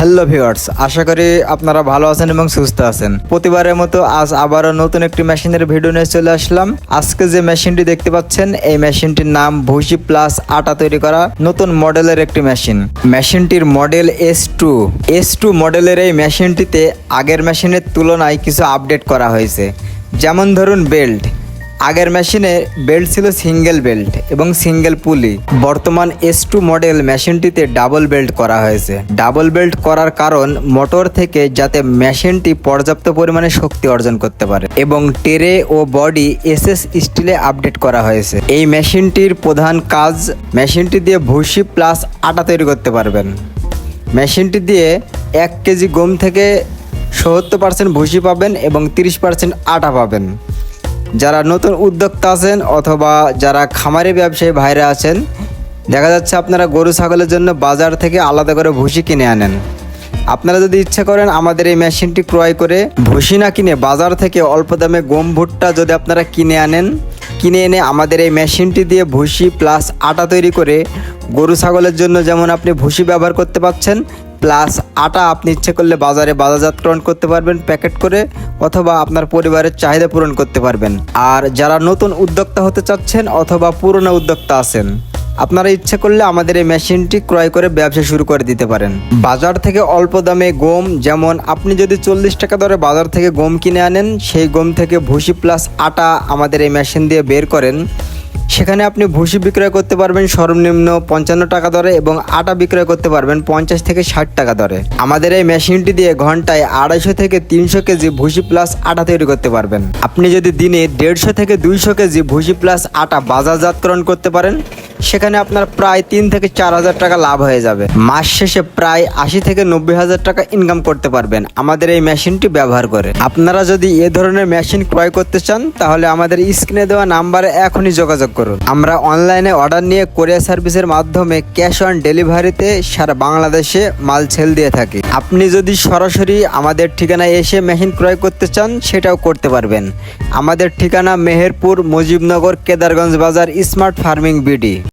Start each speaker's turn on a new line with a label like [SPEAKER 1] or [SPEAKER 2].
[SPEAKER 1] Hello viewers, আশা করি আপনারা ভালো আছেন এবং সুস্থ আছেন। প্রতিবারের মতো আজ আবারও নতুন একটি মেশিনের ভিডিও নিয়ে চলে আসলাম। আজকে যে মেশিনটি দেখতে পাচ্ছেন, এই মেশিনটির নাম ভুসি প্লাস আটা তৈরি করা নতুন মডেলের একটি মেশিন। মেশিনটির মডেল S2 মডেলের এই মেশিনটিতে আগের মেশিনের তুলনায় কিছু আপডেট করা হয়েছে। যেমন ধরুন বেল্ট, আগের মেশিনে বেল্ট ছিল সিঙ্গেল বেল্ট এবং সিঙ্গেল পুলি। বর্তমান S2 মডেল মেশিনটিতে ডাবল বেল্ট করা হয়েছে। ডাবল বেল্ট করার কারণ মোটর থেকে যাতে মেশিনটি পর্যাপ্ত পরিমাণে শক্তি অর্জন করতে পারে, এবং টেরে ও বডি SS স্টিলে আপডেট করা হয়েছে। এই মেশিনটির প্রধান কাজ, মেশিনটি দিয়ে ভুসি প্লাস আটা তৈরি করতে পারবেন। মেশিনটি দিয়ে 1 কেজি গম থেকে 70% ভুসি পাবেন এবং 30% আটা পাবেন। যারা নতুন উদ্যোক্তা আছেন অথবা যারা খামারি ব্যবসায়ী ভাইরা আছেন, দেখা যাচ্ছে আপনারা গরু ছাগলের জন্য বাজার থেকে আলাদা করে ভুসি কিনে আনেন। আপনারা যদি ইচ্ছা করেন আমাদের এই মেশিনটি ক্রয় করে ভুসি না কিনে বাজার থেকে অল্প দামে গম ভুট্টা যদি আপনারা কিনে এনে আমাদের এই মেশিনটি দিয়ে ভুসি প্লাস আটা তৈরি করে গরু ছাগলের জন্য যেমন আপনি ভুসি ব্যবহার করতে পারছেন, প্লাস আটা আপনি ইচ্ছে করলে বাজারে বাজারজাতকরণ করতে পারবেন প্যাকেট করে, অথবা আপনার পরিবারের চাহিদা পূরণ করতে পারবেন। আর যারা নতুন উদ্যোক্তা হতে চাচ্ছেন অথবা পুরনো উদ্যোক্তা আছেন, আপনারা ইচ্ছে করলে আমাদের এই মেশিনটি ক্রয় করে ব্যবসা শুরু করে দিতে পারেন। বাজার থেকে অল্প দামে গম, যেমন আপনি যদি 40 টাকা দরে বাজার থেকে গম কিনে আনেন, সেই গম থেকে ভুসি প্লাস আটা আমাদের এই মেশিন দিয়ে বের করেন, সেখানে আপনি ভুসি বিক্রয় করতে পারবেন সর্বনিম্ন 55 টাকা দরে এবং আটা বিক্রয় করতে পারবেন 50 থেকে 60 টাকা দরে। আমাদের এই মেশিনটি দিয়ে ঘন্টায় 250 থেকে 300 কেজি ভুসি প্লাস আটা তৈরি করতে পারবেন। আপনি যদি দিনে 150 থেকে 200 কেজি ভুসি প্লাস আটা বাজারজাতকরণ করতে পারেন, সেখানে আপনার প্রায় 3 থেকে 4 হাজার টাকা লাভ হয়ে যাবে। মাস শেষে প্রায় 80 থেকে 90 হাজার টাকা ইনকাম করতে পারবেন আমাদের এই মেশিনটি ব্যবহার করে। আপনারা যদি এ ধরনের মেশিন ক্রয় করতে চান, তাহলে আমাদের স্ক্রিনে দেওয়া নাম্বারে এখনই যোগাযোগ করুন। আমরা অনলাইনে অর্ডার নিয়ে কোরিয়ার সার্ভিসের মাধ্যমে ক্যাশ অন ডেলিভারিতে সারা বাংলাদেশে মাল সেল দিয়ে থাকি। আপনি যদি সরাসরি আমাদের ঠিকানায় এসে মেশিন ক্রয় করতে চান, সেটাও করতে পারবেন। আমাদের ঠিকানা মেহেরপুর, মুজিবনগর, কেদারগঞ্জ বাজার, স্মার্ট ফার্মিং বিডি।